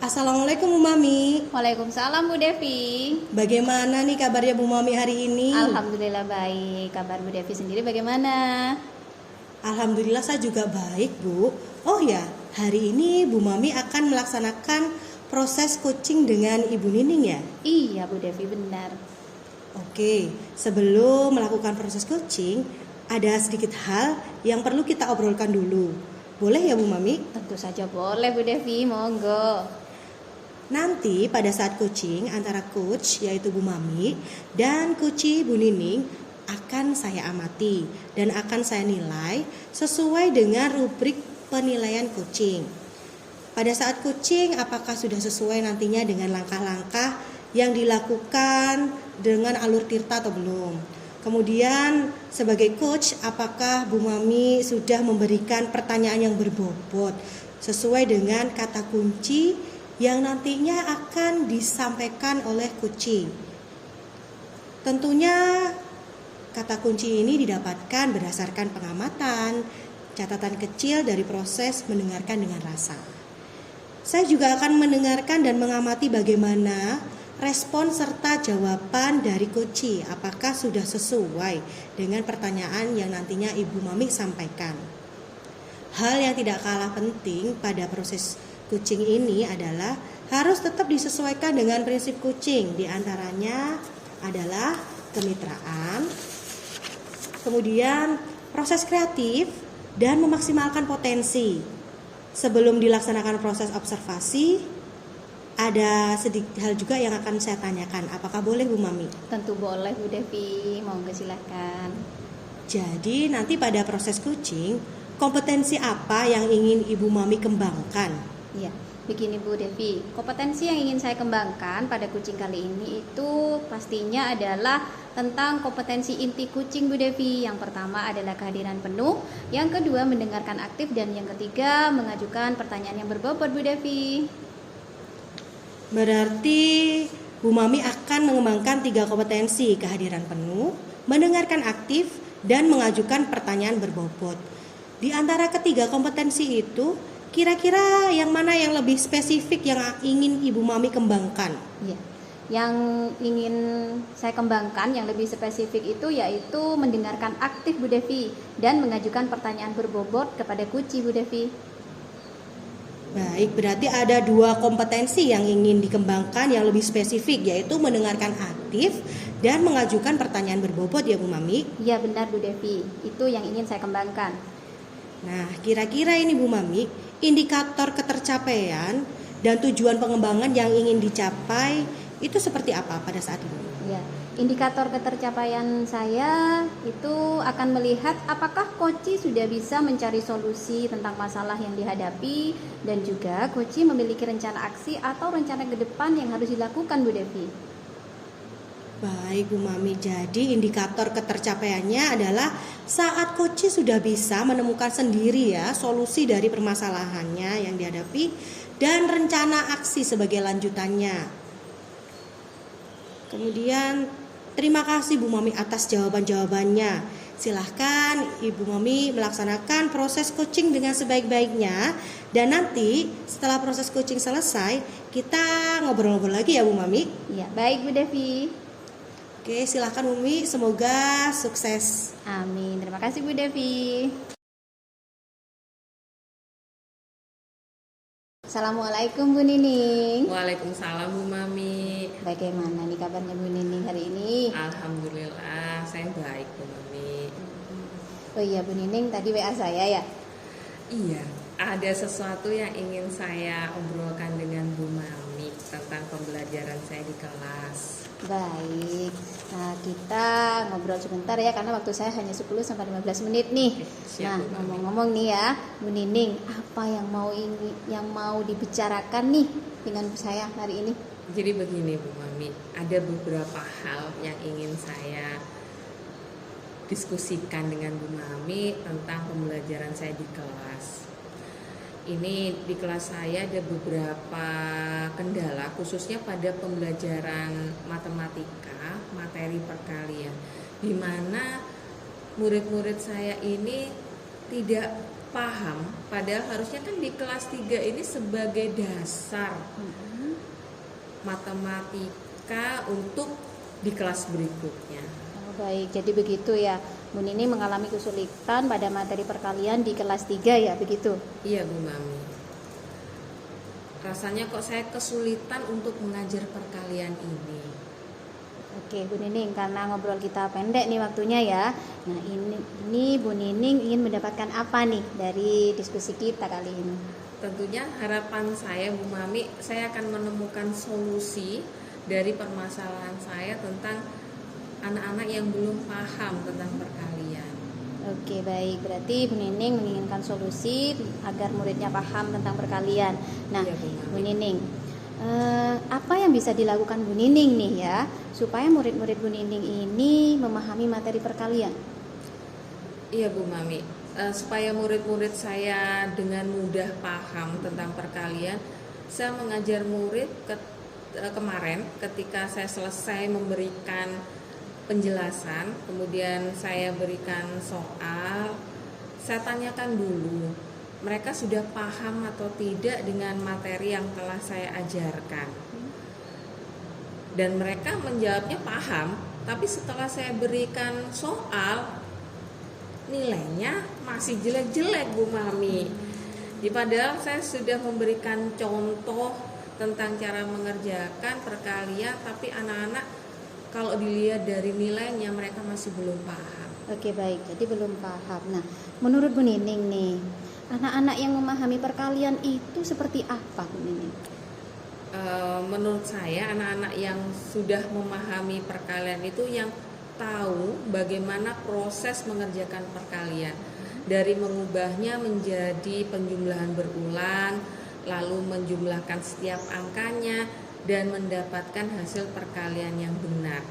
Assalamualaikum Bu Mami. Waalaikumsalam Bu Devi. Bagaimana nih kabarnya Bu Mami hari ini? Alhamdulillah baik. Kabar Bu Devi sendiri bagaimana? Alhamdulillah saya juga baik Bu. Oh ya, hari ini Bu Mami akan melaksanakan proses coaching dengan Ibu Nining ya? Iya Bu Devi, benar. Oke, sebelum melakukan proses coaching, ada sedikit hal yang perlu kita obrolkan dulu. Boleh ya Bu Mami? Tentu saja boleh Bu Devi, monggo. Nanti pada saat coaching antara coach yaitu Bu Mami dan coach Bu Nining akan saya amati dan akan saya nilai sesuai dengan rubrik penilaian coaching. Pada saat coaching apakah sudah sesuai nantinya dengan langkah-langkah yang dilakukan dengan alur tirta atau belum. Kemudian sebagai coach apakah Bu Mami sudah memberikan pertanyaan yang berbobot sesuai dengan kata kunci yang nantinya akan disampaikan oleh coaching. Tentunya kata kunci ini didapatkan berdasarkan pengamatan, catatan kecil dari proses mendengarkan dengan rasa. Saya juga akan mendengarkan dan mengamati bagaimana respon serta jawaban dari coaching, apakah sudah sesuai dengan pertanyaan yang nantinya Ibu Mami sampaikan. Hal yang tidak kalah penting pada proses coaching ini adalah harus tetap disesuaikan dengan prinsip coaching. Di antaranya adalah kemitraan, kemudian proses kreatif dan memaksimalkan potensi. Sebelum dilaksanakan proses observasi, ada sedikit hal juga yang akan saya tanyakan. Apakah boleh Bu Mami? Tentu boleh Bu Devi, monggo silakan. Jadi nanti pada proses coaching, kompetensi apa yang ingin Ibu Mami kembangkan? Ya, begini Bu Devi, kompetensi yang ingin saya kembangkan pada coaching kali ini itu pastinya adalah tentang kompetensi inti coaching Bu Devi. Yang pertama adalah kehadiran penuh, yang kedua mendengarkan aktif, dan yang ketiga mengajukan pertanyaan yang berbobot Bu Devi. Berarti Bu Mami akan mengembangkan 3 kompetensi: kehadiran penuh, mendengarkan aktif, dan mengajukan pertanyaan berbobot. Di antara ketiga kompetensi itu, kira-kira yang mana yang lebih spesifik yang ingin Ibu Mami kembangkan? Ya, yang ingin saya kembangkan yang lebih spesifik itu yaitu mendengarkan aktif Bu Devi dan mengajukan pertanyaan berbobot kepada coach Bu Devi. Baik, berarti ada 2 kompetensi yang ingin dikembangkan yang lebih spesifik, yaitu mendengarkan aktif dan mengajukan pertanyaan berbobot ya Bu Mami? Iya benar Bu Devi, itu yang ingin saya kembangkan. Nah, kira-kira ini Bu Mami, indikator ketercapaian dan tujuan pengembangan yang ingin dicapai itu seperti apa pada saat ini? Ya, indikator ketercapaian saya itu akan melihat apakah coach sudah bisa mencari solusi tentang masalah yang dihadapi, dan juga coach memiliki rencana aksi atau rencana ke depan yang harus dilakukan Bu Devi. Baik Bu Mami, jadi indikator ketercapaiannya adalah saat coach sudah bisa menemukan sendiri ya solusi dari permasalahannya yang dihadapi dan rencana aksi sebagai lanjutannya. Kemudian terima kasih Bu Mami atas jawaban-jawabannya. Silahkan Ibu Mami melaksanakan proses coaching dengan sebaik-baiknya, dan nanti setelah proses coaching selesai kita ngobrol-ngobrol lagi ya Bu Mami. Ya, baik Bu Devi. Oke, silahkan Umi, semoga sukses. Amin, terima kasih Bu Devi. Assalamualaikum Bu Nining. Waalaikumsalam Bu Mami. Bagaimana nih kabarnya Bu Nining hari ini? Alhamdulillah, saya baik Bu Mami. Oh iya Bu Nining, tadi WA saya ya? Iya, ada sesuatu yang ingin saya obrolkan dengan Bu Mami tentang pembelajaran saya di kelas. Baik, nah kita ngobrol sebentar ya, karena waktu saya hanya 10-15 menit nih. Siap, Nah, Bu Mami. ngomong-ngomong nih ya Bu Nining, apa yang mau dibicarakan nih dengan saya hari ini? Jadi begini Bu Mami, ada beberapa hal yang ingin saya diskusikan dengan Bu Mami tentang pembelajaran saya di kelas. Ini di kelas saya ada beberapa kendala, khususnya pada pembelajaran matematika, materi perkalian, di mana murid-murid saya ini tidak paham, padahal harusnya kan di kelas 3 ini sebagai dasar matematika untuk di kelas berikutnya. Oh, baik, jadi begitu ya. Bu Nining mengalami kesulitan pada materi perkalian di kelas 3 ya, begitu? Iya Bu Mami. Rasanya kok saya kesulitan untuk mengajar perkalian ini. Oke, Bu Nining, karena ngobrol kita pendek nih waktunya ya. Nah, ini Bu Nining ingin mendapatkan apa nih dari diskusi kita kali ini? Tentunya harapan saya Bu Mami, saya akan menemukan solusi dari permasalahan saya tentang anak-anak yang belum paham tentang perkalian. Oke, baik. Berarti Bu Nining menginginkan solusi agar muridnya paham tentang perkalian. Nah, Iya, Bu Mami. Bu Nining, apa yang bisa dilakukan Bu Nining nih ya supaya murid-murid Bu Nining ini memahami materi perkalian? Iya Bu Mami, supaya murid-murid saya dengan mudah paham tentang perkalian, saya mengajar murid kemarin ketika saya selesai memberikan penjelasan, kemudian saya berikan soal, saya tanyakan dulu mereka sudah paham atau tidak dengan materi yang telah saya ajarkan. Dan mereka menjawabnya paham, tapi setelah saya berikan soal, nilainya masih jelek-jelek Bu Mami. Padahal saya sudah memberikan contoh tentang cara mengerjakan perkalian, tapi anak-anak kalau dilihat dari nilainya mereka masih belum paham. Oke, baik. Jadi belum paham. Nah, menurut Bu Nining nih, anak-anak yang memahami perkalian itu seperti apa, Bu Nining? Menurut saya anak-anak yang sudah memahami perkalian itu yang tahu bagaimana proses mengerjakan perkalian, dari mengubahnya menjadi penjumlahan berulang, lalu menjumlahkan setiap angkanya dan mendapatkan hasil perkalian yang benar.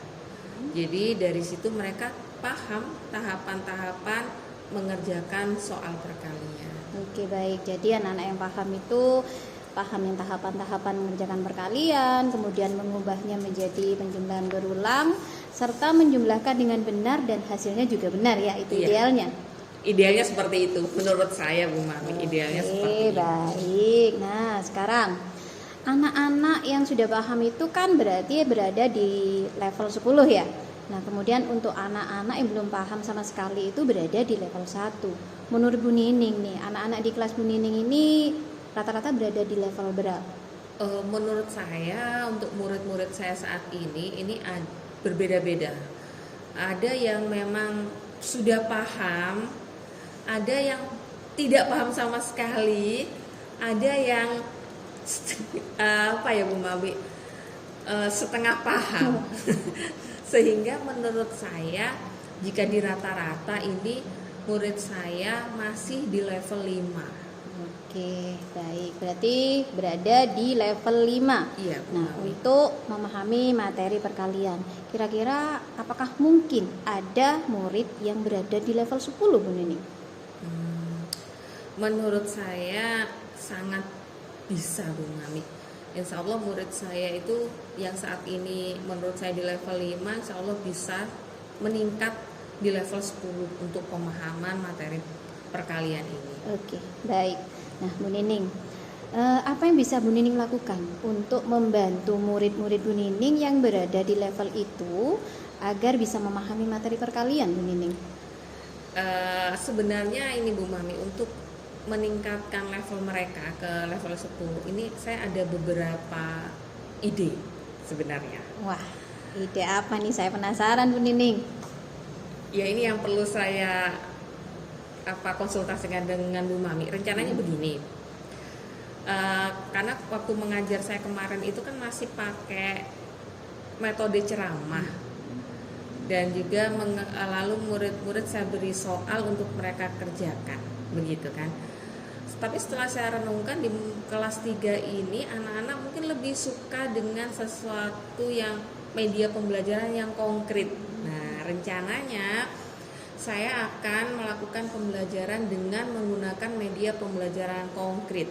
Jadi dari situ mereka paham tahapan-tahapan mengerjakan soal perkalian. Oke, baik. Jadi anak-anak yang paham itu paham yang tahapan-tahapan mengerjakan perkalian, kemudian mengubahnya menjadi penjumlahan berulang, serta menjumlahkan dengan benar dan hasilnya juga benar ya, itu Iya. idealnya. Idealnya seperti itu menurut saya Bu Mami, idealnya seperti itu. Baik. Nah, sekarang anak-anak yang sudah paham itu kan berarti berada di level 10 ya. Nah, kemudian untuk anak-anak yang belum paham sama sekali itu berada di level 1. Menurut Bu Nining nih, anak-anak di kelas Bu Nining ini rata-rata berada di level berapa? Menurut saya untuk murid-murid saya saat ini berbeda-beda. Ada yang memang sudah paham, ada yang tidak paham sama sekali, ada yang apa ya Bu Mami, setengah paham. Sehingga menurut saya jika di rata-rata ini murid saya masih di level 5. Oke, baik. Berarti berada di level 5. Iya, Bu Nah, Mami. untuk memahami materi perkalian, kira-kira apakah mungkin ada murid yang berada di level 10, Bu Nining? Menurut saya sangat bisa Bu Mami. Insya Allah murid saya itu yang saat ini menurut saya di level 5, insya Allah bisa meningkat di level 10 untuk pemahaman materi perkalian ini. Oke, baik. Nah, Bu Nining, apa yang bisa Bu Nining lakukan untuk membantu murid-murid Bu Nining yang berada di level itu agar bisa memahami materi perkalian, Bu Nining? Sebenarnya ini Bu Mami, untuk meningkatkan level mereka ke level 10 ini saya ada beberapa ide sebenarnya. Wah, ide apa nih? Saya penasaran, Bu Nining. Ya ini yang perlu saya konsultasikan dengan Bu Mami. Rencananya begini, karena waktu mengajar saya kemarin itu kan masih pakai metode ceramah, dan juga lalu murid-murid saya beri soal untuk mereka kerjakan, begitu kan. Tapi setelah saya renungkan di kelas 3 ini anak-anak mungkin lebih suka dengan sesuatu yang media pembelajaran yang konkret. Nah, rencananya saya akan melakukan pembelajaran dengan menggunakan media pembelajaran konkret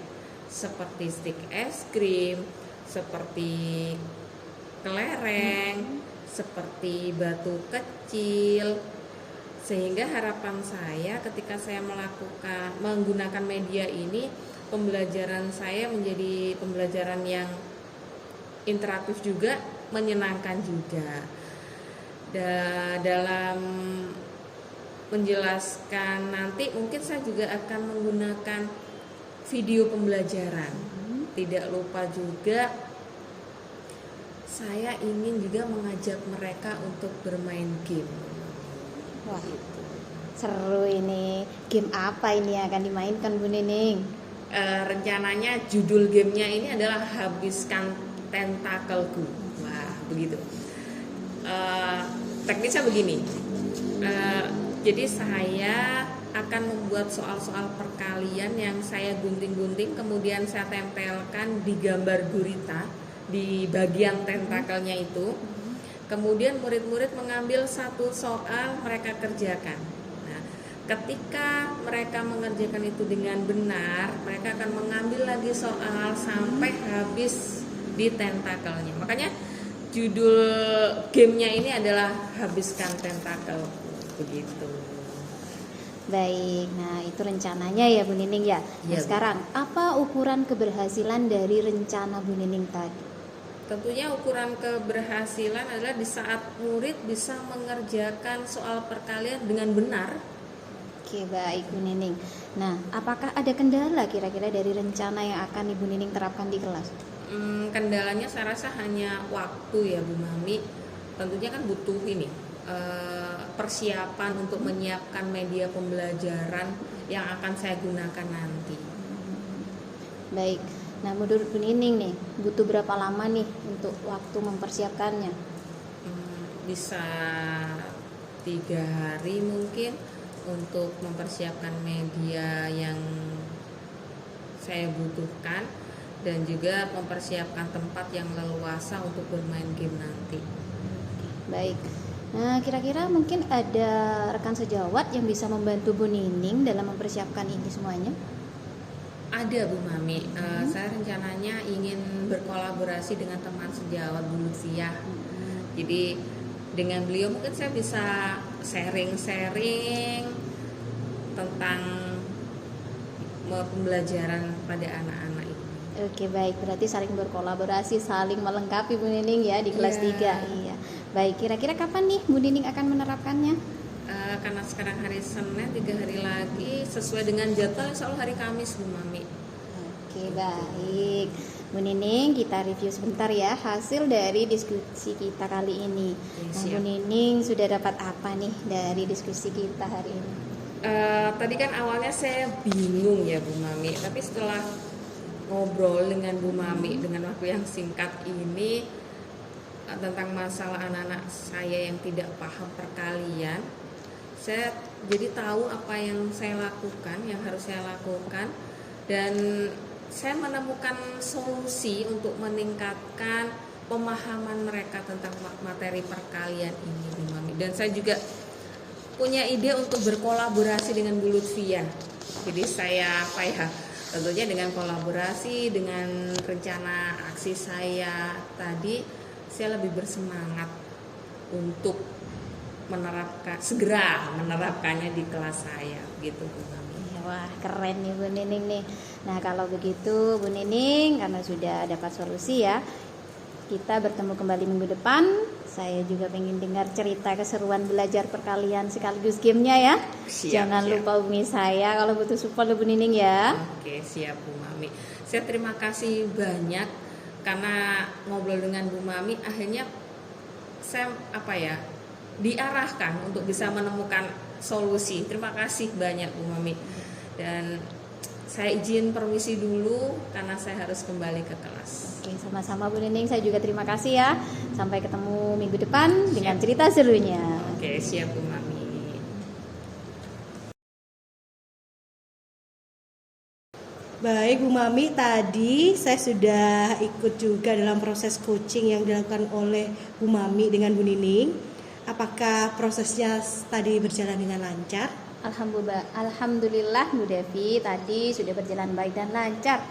seperti stik es krim, seperti kelereng, seperti batu kecil, Sehingga harapan saya ketika saya menggunakan media ini, pembelajaran saya menjadi pembelajaran yang interaktif juga, menyenangkan juga. Dalam menjelaskan nanti mungkin saya juga akan menggunakan video pembelajaran. Tidak lupa juga saya ingin juga mengajak mereka untuk bermain game. Wah, seru ini. Game apa ini yang akan dimainkan Bu Nining? Rencananya judul gamenya ini adalah Habiskan Tentakelku. Wah, begitu. Teknisnya begini. Jadi saya akan membuat soal-soal perkalian yang saya gunting-gunting, kemudian saya tempelkan di gambar gurita di bagian tentakelnya itu. Kemudian murid-murid mengambil satu soal, mereka kerjakan. Nah, ketika mereka mengerjakan itu dengan benar, mereka akan mengambil lagi soal sampai habis di tentakelnya. Makanya judul gamenya ini adalah Habiskan Tentakel, begitu. Baik, nah itu rencananya ya Bu Nining ya. Nah, Ya, Bu. sekarang apa ukuran keberhasilan dari rencana Bu Nining tadi? Tentunya ukuran keberhasilan adalah di saat murid bisa mengerjakan soal perkalian dengan benar. Oke, baik Bu Nining. Nah, apakah ada kendala kira-kira dari rencana yang akan Ibu Nining terapkan di kelas? Kendalanya saya rasa hanya waktu ya Bu Mami. Tentunya kan butuh ini persiapan untuk menyiapkan media pembelajaran yang akan saya gunakan nanti. Baik. Nah, menurut Bu Nining nih, butuh berapa lama nih untuk waktu mempersiapkannya? Bisa 3 hari mungkin untuk mempersiapkan media yang saya butuhkan dan juga mempersiapkan tempat yang leluasa untuk bermain game nanti. Baik. Nah, kira-kira mungkin ada rekan sejawat yang bisa membantu Bu Nining dalam mempersiapkan ini semuanya? Ada Bu Mami, saya rencananya ingin berkolaborasi dengan teman sejawat Bu Lutfiah. Jadi dengan beliau mungkin saya bisa sharing-sharing tentang pembelajaran pada anak-anak ini. Oke, baik. Berarti saling berkolaborasi, saling melengkapi Bu Nining ya di kelas 3. Iya. Baik, kira-kira kapan nih Bu Nining akan menerapkannya? Karena sekarang hari Senin, 3 hari lagi sesuai dengan jadwal insya Allah hari Kamis Bu Mami. Oke, baik. Bu Nining, kita review sebentar ya hasil dari diskusi kita kali ini. Oke, Nah, siap. Bu Nining sudah dapat apa nih dari diskusi kita hari ini? Tadi kan awalnya saya bingung ya Bu Mami, tapi setelah ngobrol dengan Bu Mami dengan waktu yang singkat ini tentang masalah anak-anak saya yang tidak paham perkalian, saya jadi tahu apa yang saya lakukan, yang harus saya lakukan, dan saya menemukan solusi untuk meningkatkan pemahaman mereka tentang materi perkalian ini Bu Mami. Dan saya juga punya ide untuk berkolaborasi dengan Bu Lutfiah. Jadi saya tentunya dengan kolaborasi dengan rencana aksi saya tadi, saya lebih bersemangat untuk segera menerapkannya di kelas saya, gitu Bu Mami. Wah, keren nih Bu Nining nih. Nah, kalau begitu Bu Nining, karena sudah dapat solusi ya, kita bertemu kembali minggu depan. Saya juga pengen dengar cerita keseruan belajar perkalian sekaligus gamenya ya. Jangan lupa hubungi saya kalau butuh support Bu Nining ya. Oke, siap Bu Mami. Saya terima kasih banyak karena ngobrol dengan Bu Mami akhirnya saya diarahkan untuk bisa menemukan solusi. Terima kasih banyak Bu Mami. Dan saya izin permisi dulu karena saya harus kembali ke kelas. Oke, sama-sama Bu Nining. Saya juga terima kasih ya. Sampai ketemu minggu depan dengan cerita serunya. Oke, siap Bu Mami. Baik Bu Mami, tadi saya sudah ikut juga dalam proses coaching yang dilakukan oleh Bu Mami dengan Bu Nining. Apakah prosesnya tadi berjalan dengan lancar? Alhamdulillah Bu Devi, tadi sudah berjalan baik dan lancar.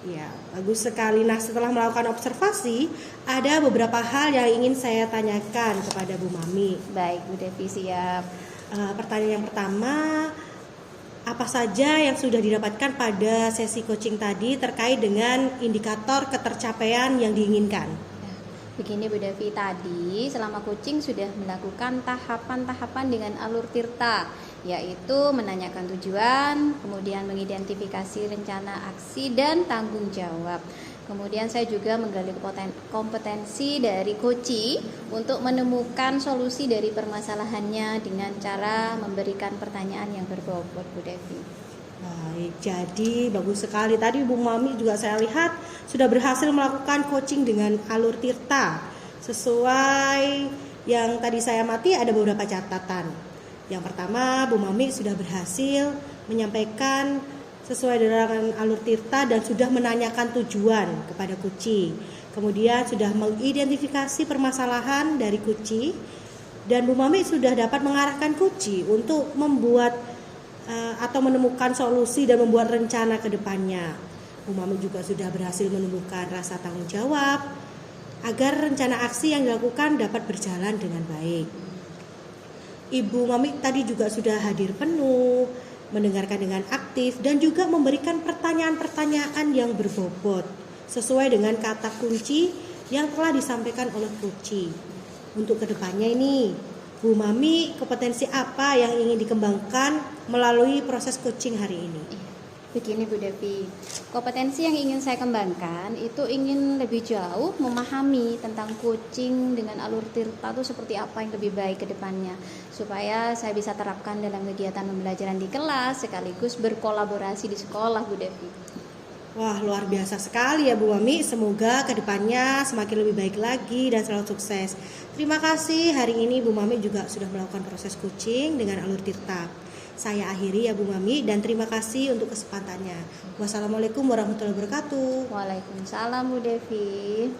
Ya, bagus sekali. Nah, setelah melakukan observasi, ada beberapa hal yang ingin saya tanyakan kepada Bu Mami. Baik Bu Devi, siap. Pertanyaan yang pertama, apa saja yang sudah didapatkan pada sesi coaching tadi terkait dengan indikator ketercapaian yang diinginkan? Begini Bu Devi, tadi selama coaching sudah melakukan tahapan-tahapan dengan alur tirta, yaitu menanyakan tujuan, kemudian mengidentifikasi rencana aksi dan tanggung jawab. Kemudian saya juga menggali kompetensi dari coach untuk menemukan solusi dari permasalahannya dengan cara memberikan pertanyaan yang berbobot Bu Devi. Baik, jadi bagus sekali. Tadi Bu Mami juga saya lihat sudah berhasil melakukan coaching dengan alur tirta. Sesuai yang tadi saya amati ada beberapa catatan. Yang pertama, Bu Mami sudah berhasil menyampaikan sesuai dengan alur tirta dan sudah menanyakan tujuan kepada coach. Kemudian sudah mengidentifikasi permasalahan dari coach dan Bu Mami sudah dapat mengarahkan coach untuk membuat atau menemukan solusi dan membuat rencana ke depannya. Bu Mami juga sudah berhasil menemukan rasa tanggung jawab agar rencana aksi yang dilakukan dapat berjalan dengan baik. Ibu Mami tadi juga sudah hadir penuh, mendengarkan dengan aktif dan juga memberikan pertanyaan-pertanyaan yang berbobot sesuai dengan kata kunci yang telah disampaikan oleh coach. Untuk kedepannya ini, Bu Mami, kompetensi apa yang ingin dikembangkan melalui proses coaching hari ini? Begini Bu Devi, kompetensi yang ingin saya kembangkan itu ingin lebih jauh memahami tentang coaching dengan alur tirta itu seperti apa yang lebih baik ke depannya, supaya saya bisa terapkan dalam kegiatan pembelajaran di kelas sekaligus berkolaborasi di sekolah Bu Devi. Wah, luar biasa sekali ya Bu Mami. Semoga kedepannya semakin lebih baik lagi dan selalu sukses. Terima kasih, hari ini Bu Mami juga sudah melakukan proses coaching dengan alur tirta. Saya akhiri ya Bu Mami dan terima kasih untuk kesempatannya. Wassalamualaikum warahmatullahi wabarakatuh. Waalaikumsalam Bu Devi.